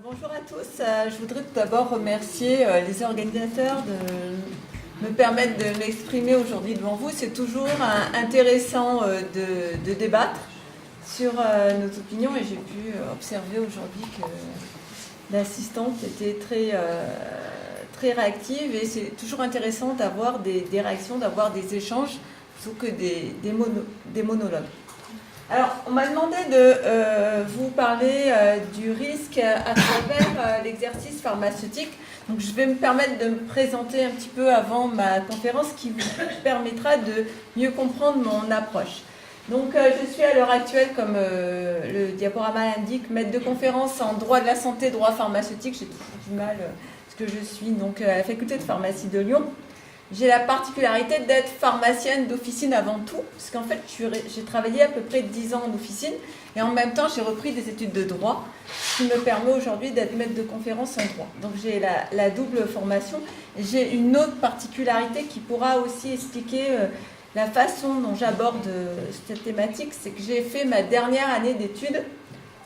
Bonjour à tous. Je voudrais tout d'abord remercier les organisateurs de me permettre de m'exprimer aujourd'hui devant vous. C'est toujours intéressant de débattre sur nos opinions et j'ai pu observer aujourd'hui que l'assistante était très réactive et c'est toujours intéressant d'avoir des réactions, d'avoir des échanges plutôt que des monologues. Alors, on m'a demandé de vous parler du risque à travers l'exercice pharmaceutique. Donc, je vais me permettre de me présenter un petit peu avant ma conférence qui vous permettra de mieux comprendre mon approche. Donc, je suis à l'heure actuelle, comme le diaporama l'indique, maître de conférence en droit de la santé, droit pharmaceutique. J'ai toujours du mal, parce que je suis donc à la faculté de pharmacie de Lyon. J'ai la particularité d'être pharmacienne d'officine avant tout, parce qu'en fait, j'ai travaillé à peu près 10 ans en officine, et en même temps, j'ai repris des études de droit, ce qui me permet aujourd'hui d'être maître de conférence en droit. Donc, j'ai la double formation. J'ai une autre particularité qui pourra aussi expliquer la façon dont j'aborde cette thématique, c'est que j'ai fait ma dernière année d'études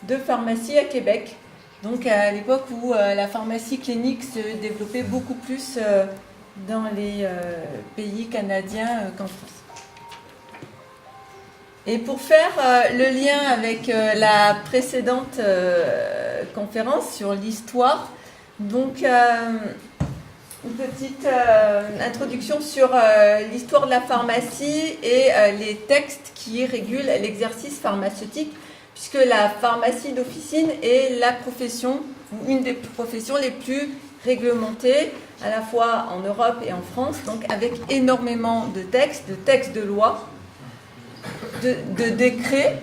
de pharmacie à Québec, donc à l'époque où la pharmacie clinique se développait beaucoup plus dans les pays canadiens qu'en France. Et pour faire le lien avec la précédente conférence sur l'histoire, donc une petite introduction sur l'histoire de la pharmacie et les textes qui régulent l'exercice pharmaceutique, puisque la pharmacie d'officine est la profession, ou une des professions les plus réglementées, à la fois en Europe et en France, donc avec énormément de textes de loi, de décrets,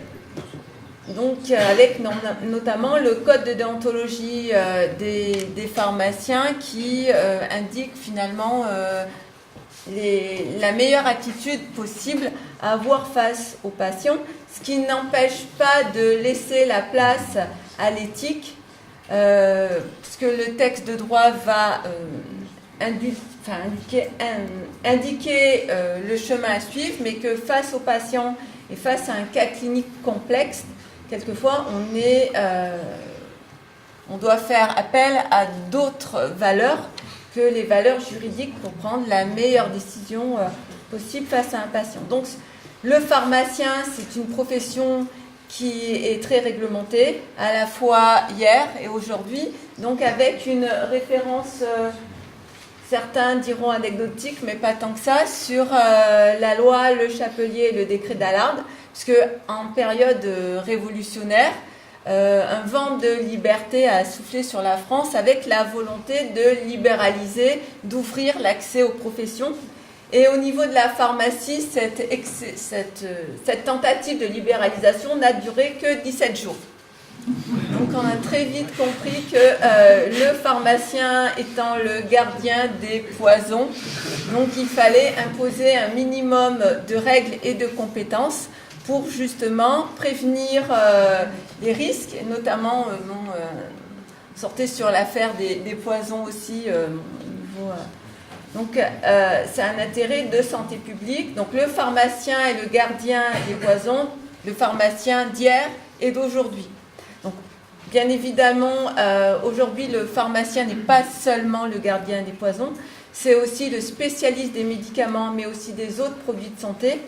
donc avec notamment le code de déontologie des pharmaciens qui indique finalement la meilleure attitude possible à avoir face aux patients, ce qui n'empêche pas de laisser la place à l'éthique, puisque le texte de droit va indiquer le chemin à suivre, mais que face aux patients et face à un cas clinique complexe, quelquefois on doit faire appel à d'autres valeurs que les valeurs juridiques pour prendre la meilleure décision possible face à un patient. Donc le pharmacien, c'est une profession qui est très réglementée, à la fois hier et aujourd'hui, donc avec une référence, certains diront anecdotique, mais pas tant que ça, sur la loi Le Chapelier et le décret d'Allard, puisque en période révolutionnaire, un vent de liberté a soufflé sur la France avec la volonté de libéraliser, d'ouvrir l'accès aux professions. Et au niveau de la pharmacie, cette tentative de libéralisation n'a duré que 17 jours. Donc on a très vite compris que le pharmacien étant le gardien des poisons, donc il fallait imposer un minimum de règles et de compétences pour justement prévenir les risques, et notamment, sortez sur l'affaire des poisons aussi au niveau... Donc, c'est un intérêt de santé publique. Donc, le pharmacien est le gardien des poisons, le pharmacien d'hier et d'aujourd'hui. Donc, bien évidemment, aujourd'hui, le pharmacien n'est pas seulement le gardien des poisons, c'est aussi le spécialiste des médicaments, mais aussi des autres produits de santé,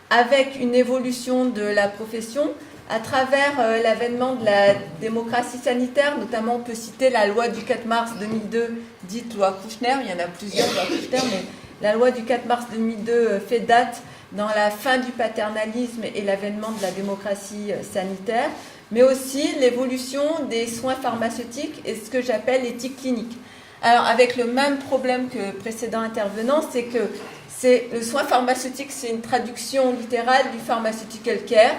avec une évolution de la profession à travers l'avènement de la démocratie sanitaire. Notamment, on peut citer la loi du 4 mars 2002, dite loi Kouchner. Il y en a plusieurs lois Kouchner, mais la loi du 4 mars 2002 fait date dans la fin du paternalisme et l'avènement de la démocratie sanitaire, mais aussi l'évolution des soins pharmaceutiques et ce que j'appelle l'éthique clinique. Alors, avec le même problème que le précédent intervenant, c'est que le soin pharmaceutique, c'est une traduction littérale du pharmaceutical care.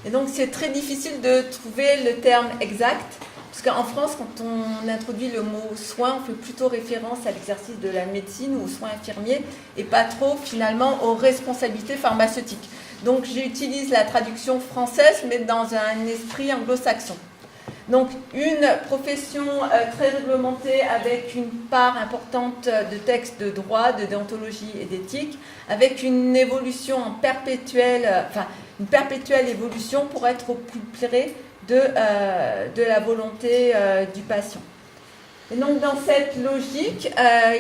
Et donc, c'est très difficile de trouver le terme exact, parce qu'en France, quand on introduit le mot soin, on fait plutôt référence à l'exercice de la médecine ou aux soins infirmiers, et pas trop, finalement, aux responsabilités pharmaceutiques. Donc, j'utilise la traduction française, mais dans un esprit anglo-saxon. Donc, une profession très réglementée avec une part importante de textes de droit, de déontologie et d'éthique, avec une évolution en perpétuelle, une perpétuelle évolution pour être au plus près de la volonté du patient. Et donc dans cette logique,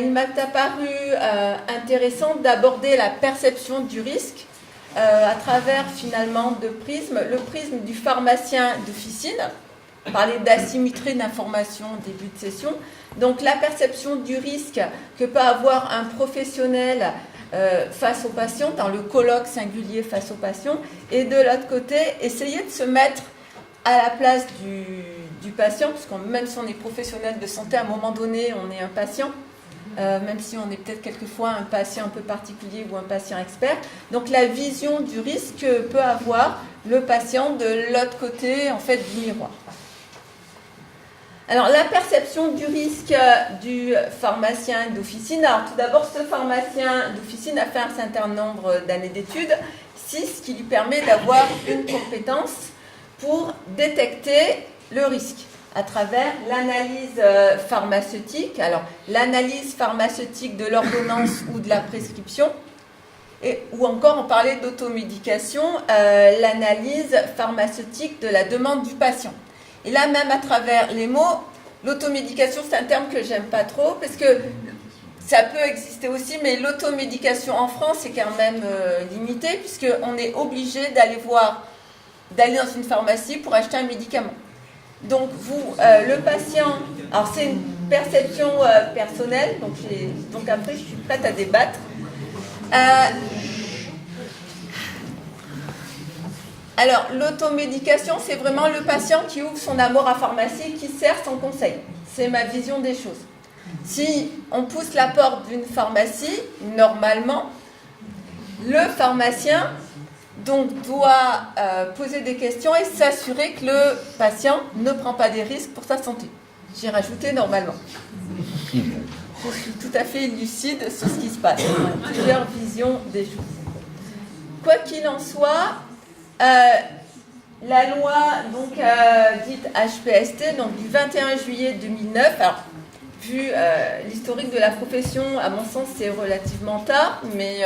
il m'a apparu intéressant d'aborder la perception du risque à travers finalement deux prismes. Le prisme du pharmacien d'officine, parler d'asymétrie d'information au début de session. Donc la perception du risque que peut avoir un professionnel face au patient, dans le colloque singulier face au patient, et de l'autre côté, essayer de se mettre à la place du patient, parce que même si on est professionnel de santé, à un moment donné, on est un patient, même si on est peut-être quelquefois un patient un peu particulier ou un patient expert. Donc la vision du risque peut avoir le patient de l'autre côté, en fait, du miroir. Alors, la perception du risque du pharmacien d'officine. Alors, tout d'abord, ce pharmacien d'officine a fait un certain nombre d'années d'études, 6, qui lui permet d'avoir une compétence pour détecter le risque à travers l'analyse pharmaceutique. Alors, l'analyse pharmaceutique de l'ordonnance ou de la prescription, ou encore, on parlait d'automédication, l'analyse pharmaceutique de la demande du patient. Et là, même à travers les mots, l'automédication, c'est un terme que j'aime pas trop, parce que ça peut exister aussi, mais l'automédication en France est quand même limitée, puisqu'on est obligé d'aller dans une pharmacie pour acheter un médicament. Donc, le patient, alors c'est une perception personnelle, donc après, je suis prête à débattre. Alors, l'automédication, c'est vraiment le patient qui ouvre son amour à pharmacie, qui sert son conseil. C'est ma vision des choses. Si on pousse la porte d'une pharmacie, normalement, le pharmacien donc, doit poser des questions et s'assurer que le patient ne prend pas des risques pour sa santé. J'ai rajouté normalement. Je suis tout à fait lucide sur ce qui se passe. Plusieurs visions des choses. Quoi qu'il en soit, la loi donc, dite HPST, donc du 21 juillet 2009, alors, vu l'historique de la profession, à mon sens, c'est relativement tard, mais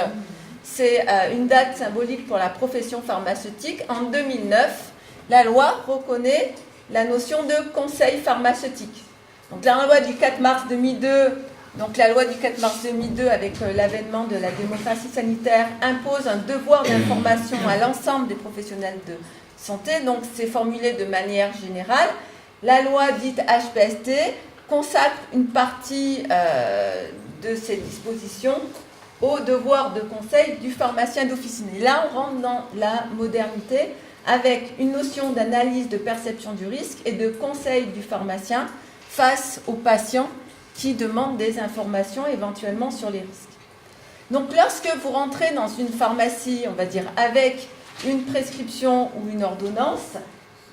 c'est une date symbolique pour la profession pharmaceutique. En 2009, la loi reconnaît la notion de conseil pharmaceutique. Donc la loi du 4 mars 2002, donc la loi du 4 mars 2002 avec l'avènement de la démocratie sanitaire impose un devoir d'information à l'ensemble des professionnels de santé, donc c'est formulé de manière générale. La loi dite HPST consacre une partie de ces dispositions au devoir de conseil du pharmacien d'officine. Et là, on rentre dans la modernité avec une notion d'analyse de perception du risque et de conseil du pharmacien face aux patients qui demandent des informations éventuellement sur les risques. Donc, lorsque vous rentrez dans une pharmacie, on va dire, avec une prescription ou une ordonnance,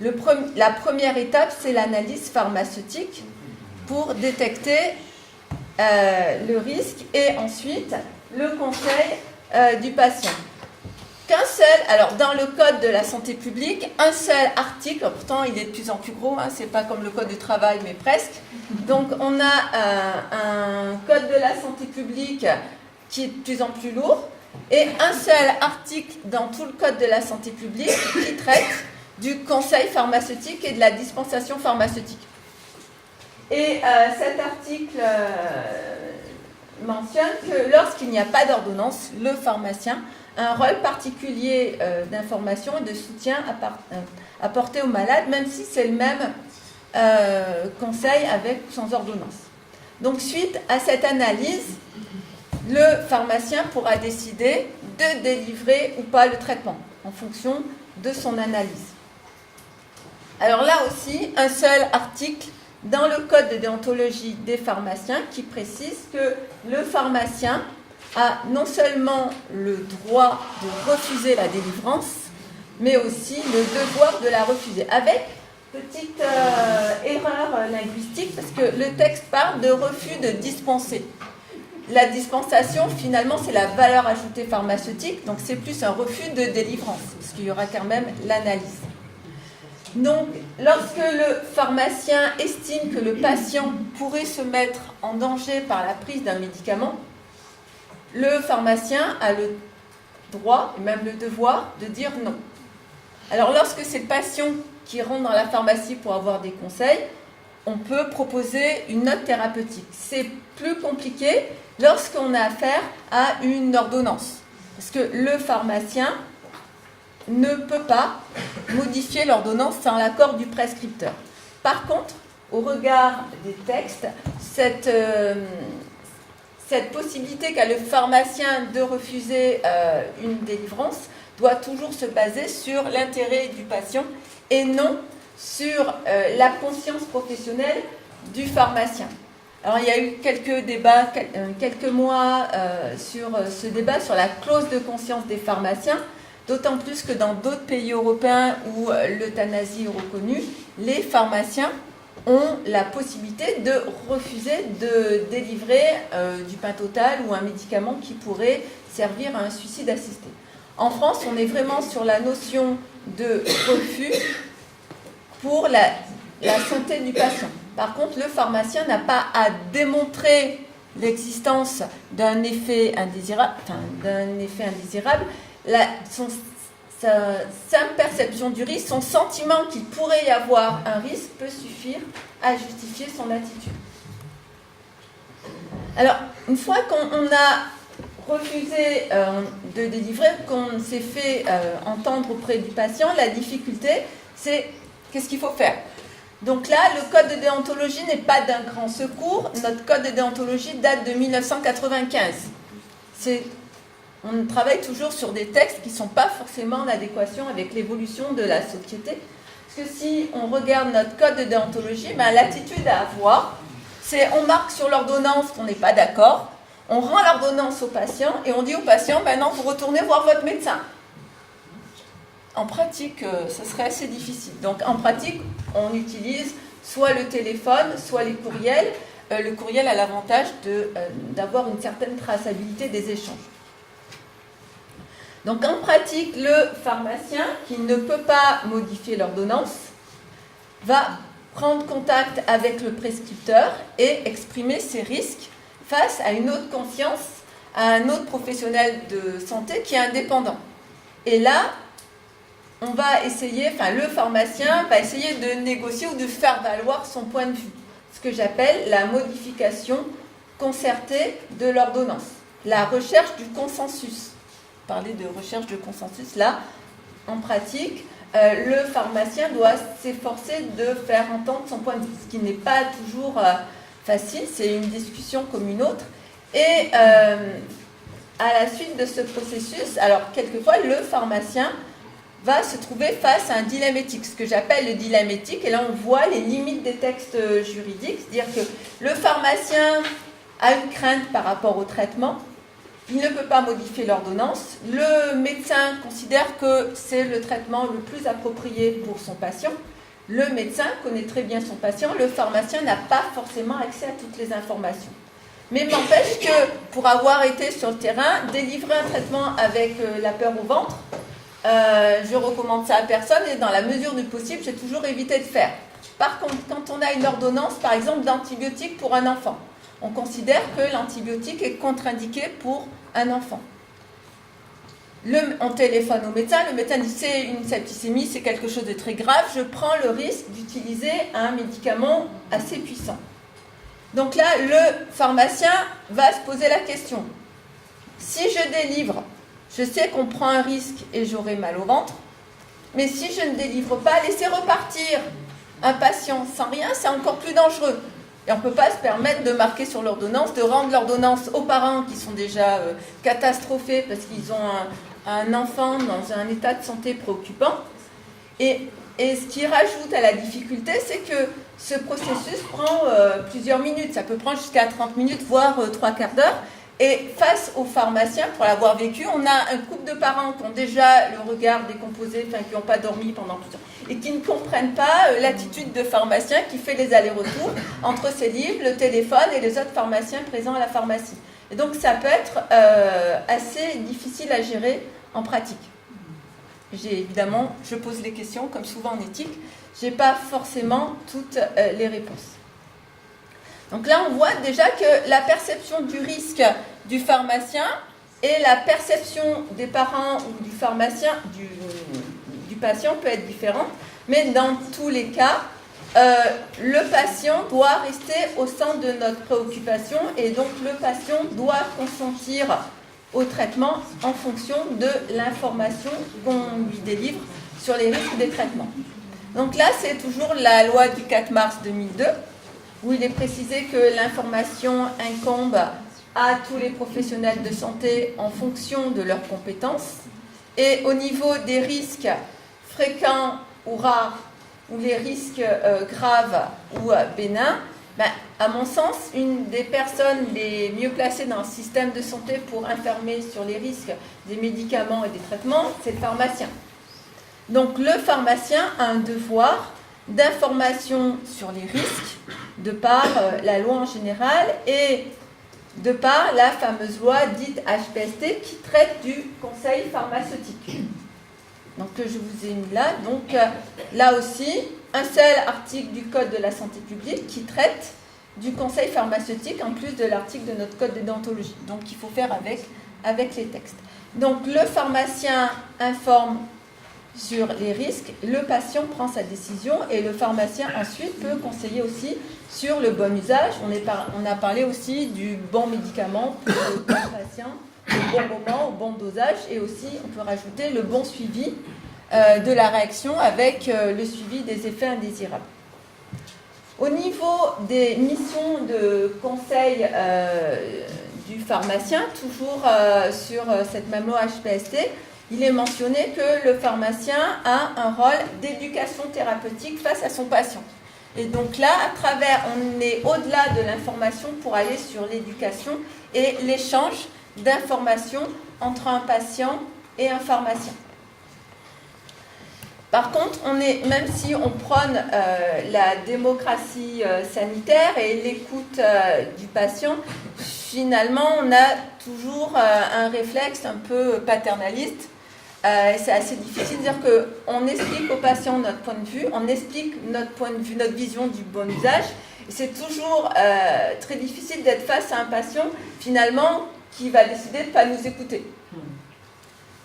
la première étape, c'est l'analyse pharmaceutique pour détecter le risque et ensuite le conseil du patient. Alors dans le code de la santé publique, un seul article, pourtant il est de plus en plus gros, hein, c'est pas comme le code du travail, mais presque. Donc on a un code de la santé publique qui est de plus en plus lourd, et un seul article dans tout le code de la santé publique qui traite du conseil pharmaceutique et de la dispensation pharmaceutique. Et cet article mentionne que lorsqu'il n'y a pas d'ordonnance, le pharmacien a un rôle particulier d'information et de soutien apporté au malade, même si c'est le même conseil avec ou sans ordonnance. Donc, suite à cette analyse, le pharmacien pourra décider de délivrer ou pas le traitement en fonction de son analyse. Alors là aussi, un seul article dans le code de déontologie des pharmaciens qui précise que le pharmacien a non seulement le droit de refuser la délivrance, mais aussi le devoir de la refuser. Avec petite erreur linguistique, parce que le texte parle de refus de dispenser. La dispensation, finalement, c'est la valeur ajoutée pharmaceutique, donc c'est plus un refus de délivrance, parce qu'il y aura quand même l'analyse. Donc, lorsque le pharmacien estime que le patient pourrait se mettre en danger par la prise d'un médicament, le pharmacien a le droit, et même le devoir, de dire non. Alors, lorsque c'est le patient qui rentrent dans la pharmacie pour avoir des conseils, on peut proposer une note thérapeutique. C'est plus compliqué lorsqu'on a affaire à une ordonnance. Parce que le pharmacien ne peut pas modifier l'ordonnance sans l'accord du prescripteur. Par contre, au regard des textes, cette possibilité qu'a le pharmacien de refuser une délivrance doit toujours se baser sur l'intérêt du patient et non sur la conscience professionnelle du pharmacien. Alors, il y a eu quelques débats, quelques mois sur ce débat sur la clause de conscience des pharmaciens, d'autant plus que dans d'autres pays européens où l'euthanasie est reconnue, les pharmaciens ont la possibilité de refuser de délivrer du pain total ou un médicament qui pourrait servir à un suicide assisté. En France, on est vraiment sur la notion de refus pour la santé du patient. Par contre, le pharmacien n'a pas à démontrer l'existence d'un effet indésirable. Sa perception du risque, son sentiment qu'il pourrait y avoir un risque peut suffire à justifier son attitude. Alors, une fois qu'on a refusé de délivrer, qu'on s'est fait entendre auprès du patient, la difficulté, c'est qu'est-ce qu'il faut faire? Donc là, le code de déontologie n'est pas d'un grand secours. Notre code de déontologie date de 1995. On travaille toujours sur des textes qui ne sont pas forcément en adéquation avec l'évolution de la société. Parce que si on regarde notre code de déontologie, l'attitude à avoir, c'est on marque sur l'ordonnance qu'on n'est pas d'accord, on rend l'ordonnance au patient et on dit au patient, maintenant vous retournez voir votre médecin. En pratique, ce serait assez difficile. Donc en pratique, on utilise soit le téléphone, soit les courriels. Le courriel a l'avantage d'avoir une certaine traçabilité des échanges. Donc en pratique, le pharmacien qui ne peut pas modifier l'ordonnance va prendre contact avec le prescripteur et exprimer ses risques face à une autre conscience, à un autre professionnel de santé qui est indépendant. Et là, le pharmacien va essayer de négocier ou de faire valoir son point de vue. Ce que j'appelle la modification concertée de l'ordonnance. La recherche du consensus. Parler de recherche de consensus, là, en pratique, le pharmacien doit s'efforcer de faire entendre son point de vue, ce qui n'est pas toujours facile, c'est une discussion comme une autre. Et à la suite de ce processus, alors quelquefois, le pharmacien va se trouver face à un dilemme éthique, ce que j'appelle le dilemme éthique, et là on voit les limites des textes juridiques, c'est-à-dire que le pharmacien a une crainte par rapport au traitement, il ne peut pas modifier l'ordonnance, le médecin considère que c'est le traitement le plus approprié pour son patient, le médecin connaît très bien son patient, le pharmacien n'a pas forcément accès à toutes les informations. Mais n'empêche que pour avoir été sur le terrain, délivrer un traitement avec la peur au ventre, je recommande ça à personne et dans la mesure du possible, j'ai toujours évité de faire. Par contre, quand on a une ordonnance, par exemple, d'antibiotiques pour un enfant, on considère que l'antibiotique est contre-indiqué pour un enfant. On téléphone au médecin, le médecin dit c'est une septicémie, c'est quelque chose de très grave, je prends le risque d'utiliser un médicament assez puissant. Donc là, le pharmacien va se poser la question. Si je délivre, je sais qu'on prend un risque et j'aurai mal au ventre, mais si je ne délivre pas, laisser repartir un patient sans rien, c'est encore plus dangereux. Et on ne peut pas se permettre de marquer sur l'ordonnance, de rendre l'ordonnance aux parents qui sont déjà catastrophés parce qu'ils ont un enfant dans un état de santé préoccupant. Et ce qui rajoute à la difficulté, c'est que ce processus prend plusieurs minutes. Ça peut prendre jusqu'à 30 minutes, voire 3/4 d'heure. Et face aux pharmaciens, pour l'avoir vécu, on a un couple de parents qui ont déjà le regard décomposé, qui n'ont pas dormi pendant tout ça, et qui ne comprennent pas l'attitude de pharmacien qui fait les allers-retours entre ses livres, le téléphone et les autres pharmaciens présents à la pharmacie. Et donc ça peut être assez difficile à gérer en pratique. Évidemment, je pose les questions, comme souvent en éthique, je n'ai pas forcément toutes les réponses. Donc là, on voit déjà que la perception du risque du pharmacien et la perception des parents ou du pharmacien, du patient peut être différente. Mais dans tous les cas, le patient doit rester au centre de notre préoccupation et donc le patient doit consentir au traitement en fonction de l'information qu'on lui délivre sur les risques des traitements. Donc là, c'est toujours la loi du 4 mars 2002, où il est précisé que l'information incombe à tous les professionnels de santé en fonction de leurs compétences. Et au niveau des risques fréquents ou rares, ou les risques graves ou bénins, à mon sens, une des personnes les mieux placées dans le système de santé pour informer sur les risques des médicaments et des traitements, c'est le pharmacien. Donc le pharmacien a un devoir d'information sur les risques, de par la loi en général et de par la fameuse loi dite HPST qui traite du conseil pharmaceutique. Donc que je vous ai mis là. Donc là aussi, un seul article du Code de la santé publique qui traite du conseil pharmaceutique en plus de l'article de notre Code de déontologie. Donc il faut faire avec les textes. Donc le pharmacien informe sur les risques, le patient prend sa décision et le pharmacien ensuite peut conseiller aussi sur le bon usage. On a parlé aussi du bon médicament pour le bon patient, au bon moment, au bon dosage et aussi on peut rajouter le bon suivi de la réaction avec le suivi des effets indésirables. Au niveau des missions de conseil du pharmacien, toujours sur cette même loi HPST, il est mentionné que le pharmacien a un rôle d'éducation thérapeutique face à son patient. Et donc là, à travers, on est au-delà de l'information pour aller sur l'éducation et l'échange d'informations entre un patient et un pharmacien. Par contre, même si on prône la démocratie sanitaire et l'écoute du patient, finalement, on a toujours un réflexe un peu paternaliste. C'est assez difficile de dire qu'on explique au patient notre point de vue, on explique notre point de vue, notre vision du bon usage. Et c'est toujours très difficile d'être face à un patient, finalement, qui va décider de ne pas nous écouter.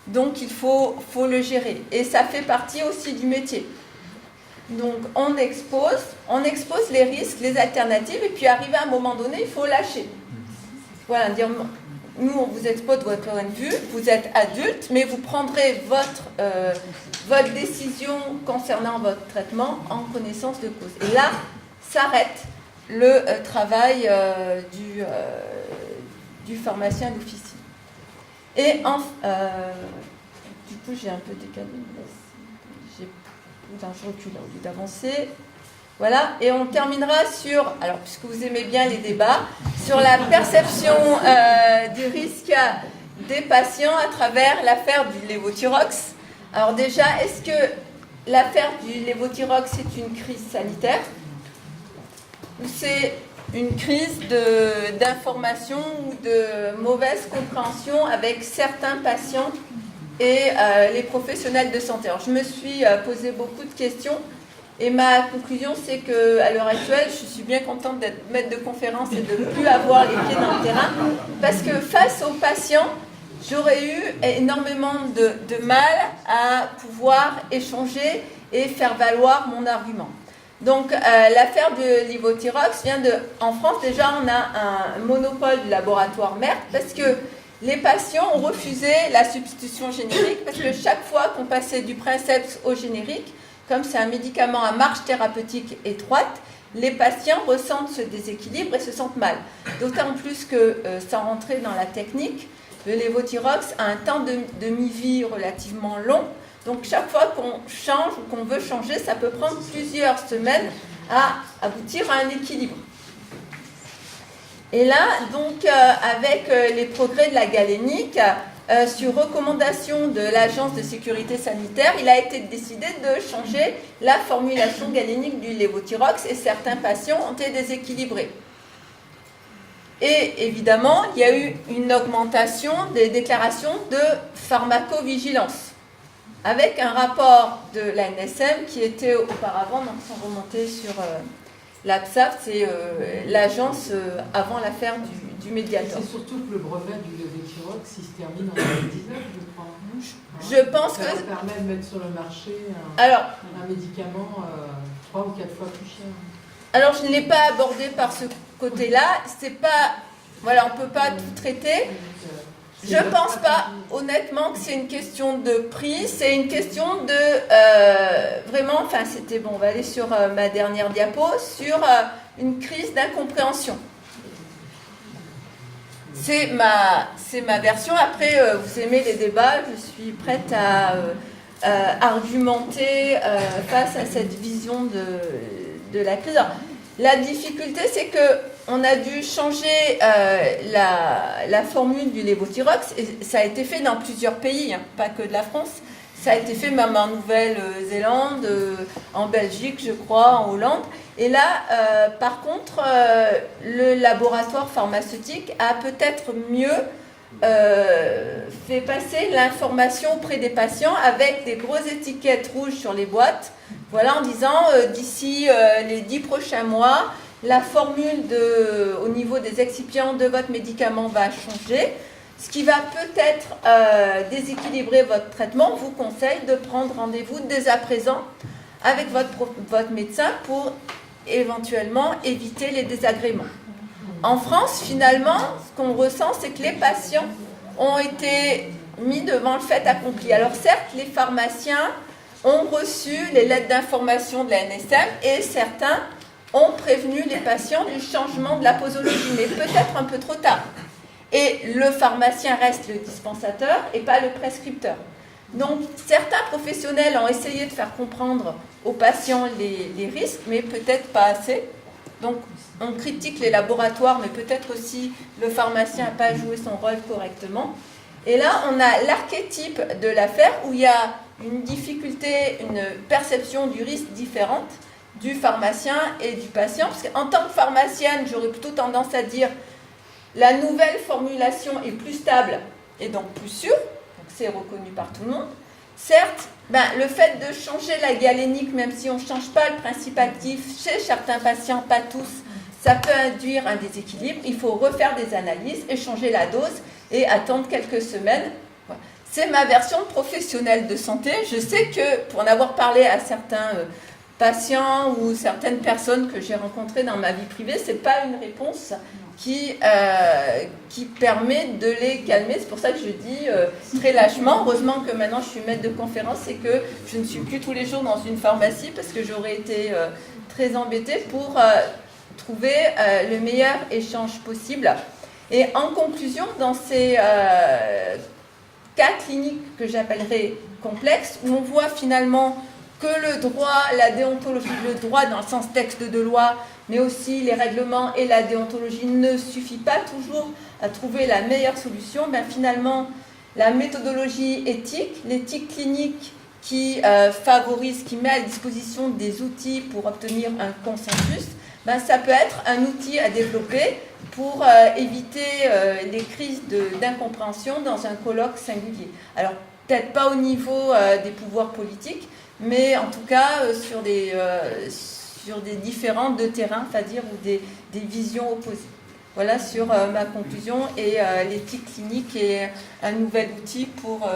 Donc il faut le gérer. Et ça fait partie aussi du métier. Donc on expose les risques, les alternatives, et puis arrivé à un moment donné, il faut lâcher. Voilà, dire nous on vous expose votre point de vue, vous êtes adulte, mais vous prendrez votre décision concernant votre traitement en connaissance de cause. Et là, s'arrête le travail du pharmacien d'officine. Et du coup, j'ai un peu décalé. Je recule au lieu d'avancer. Voilà, et on terminera sur, alors puisque vous aimez bien les débats, sur la perception du risque des patients à travers l'affaire du lévothyrox. Alors déjà, est-ce que l'affaire du lévothyrox est une crise sanitaire ou c'est une crise d'information ou de mauvaise compréhension avec certains patients et les professionnels de santé? Alors je me suis posé beaucoup de questions. Et ma conclusion, c'est qu'à l'heure actuelle, je suis bien contente d'être maître de conférence et de ne plus avoir les pieds dans le terrain, parce que face aux patients, j'aurais eu énormément de mal à pouvoir échanger et faire valoir mon argument. Donc l'affaire de lévothyrox vient en France, déjà on a un monopole du laboratoire Merck, parce que les patients ont refusé la substitution générique, parce que chaque fois qu'on passait du princeps au générique, comme c'est un médicament à marge thérapeutique étroite, les patients ressentent ce déséquilibre et se sentent mal. D'autant plus que, sans rentrer dans la technique, le lévothyrox a un temps de mi-vie relativement long. Donc chaque fois qu'on change ou qu'on veut changer, ça peut prendre plusieurs semaines à aboutir à un équilibre. Et là, donc, avec les progrès de la galénique, sur recommandation de l'Agence de sécurité sanitaire, il a été décidé de changer la formulation galénique du lévothyrox et certains patients ont été déséquilibrés. Et évidemment, il y a eu une augmentation des déclarations de pharmacovigilance avec un rapport de l'ANSM qui était auparavant, donc sans remonter sur l'APSAP, c'est l'agence avant l'affaire du Mediator. C'est surtout que le brevet du lévothyrox, il se termine en 2019, je crois. Je pense que... Ça permet de mettre sur le marché un médicament 3 ou 4 fois plus cher. Alors, je ne l'ai pas abordé par ce côté-là. C'est pas... Voilà, on ne peut pas tout traiter. Je ne pense pas, honnêtement, que c'est une question de prix. C'est une question de... vraiment, enfin, c'était... Bon, on va aller sur ma dernière diapo, sur une crise d'incompréhension. C'est ma version. Après, vous aimez les débats, je suis prête à argumenter face à cette vision de la crise. Alors, la difficulté, c'est qu'on a dû changer la formule du lévothyrox, et ça a été fait dans plusieurs pays, hein, pas que de la France. Ça a été fait même en Nouvelle-Zélande, en Belgique, je crois, en Hollande. Et là, par contre, le laboratoire pharmaceutique a peut-être mieux fait passer l'information auprès des patients avec des grosses étiquettes rouges sur les boîtes. Voilà, en disant d'ici les 10 prochains mois, la formule au niveau des excipients de votre médicament va changer. Ce qui va peut-être déséquilibrer votre traitement. On vous conseille de prendre rendez-vous dès à présent avec votre médecin pour éventuellement éviter les désagréments. En France, finalement, ce qu'on ressent, c'est que les patients ont été mis devant le fait accompli. Alors certes, les pharmaciens ont reçu les lettres d'information de la NSM et certains ont prévenu les patients du changement de la posologie, mais peut-être un peu trop tard. Et le pharmacien reste le dispensateur et pas le prescripteur. Donc, certains professionnels ont essayé de faire comprendre aux patients les risques, mais peut-être pas assez. Donc, on critique les laboratoires, mais peut-être aussi le pharmacien n'a pas joué son rôle correctement. Et là, on a l'archétype de l'affaire où il y a une difficulté, une perception du risque différente du pharmacien et du patient. Parce qu'en tant que pharmacienne, j'aurais plutôt tendance à dire la nouvelle formulation est plus stable et donc plus sûre, donc c'est reconnu par tout le monde. Certes, le fait de changer la galénique, même si on ne change pas le principe actif chez certains patients, pas tous, ça peut induire un déséquilibre. Il faut refaire des analyses, échanger la dose et attendre quelques semaines. Voilà. C'est ma version professionnelle de santé. Je sais que pour en avoir parlé à certains patients ou certaines personnes que j'ai rencontrées dans ma vie privée, ce n'est pas une réponse qui permet de les calmer. C'est pour ça que je dis très lâchement, heureusement que maintenant je suis maître de conférence et que je ne suis plus tous les jours dans une pharmacie parce que j'aurais été très embêtée pour trouver le meilleur échange possible. Et en conclusion, dans ces cas cliniques que j'appellerais complexes, où on voit finalement que le droit, la déontologie, le droit dans le sens texte de loi, mais aussi les règlements et la déontologie ne suffit pas toujours à trouver la meilleure solution, finalement, la méthodologie éthique, l'éthique clinique qui favorise, qui met à disposition des outils pour obtenir un consensus, ça peut être un outil à développer pour éviter les crises d'incompréhension dans un colloque singulier. Alors, peut-être pas au niveau des pouvoirs politiques, mais en tout cas sur des différents de terrain, c'est-à-dire ou des visions opposées. Voilà sur ma conclusion, et l'éthique clinique est un nouvel outil pour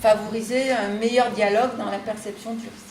favoriser un meilleur dialogue dans la perception du risque.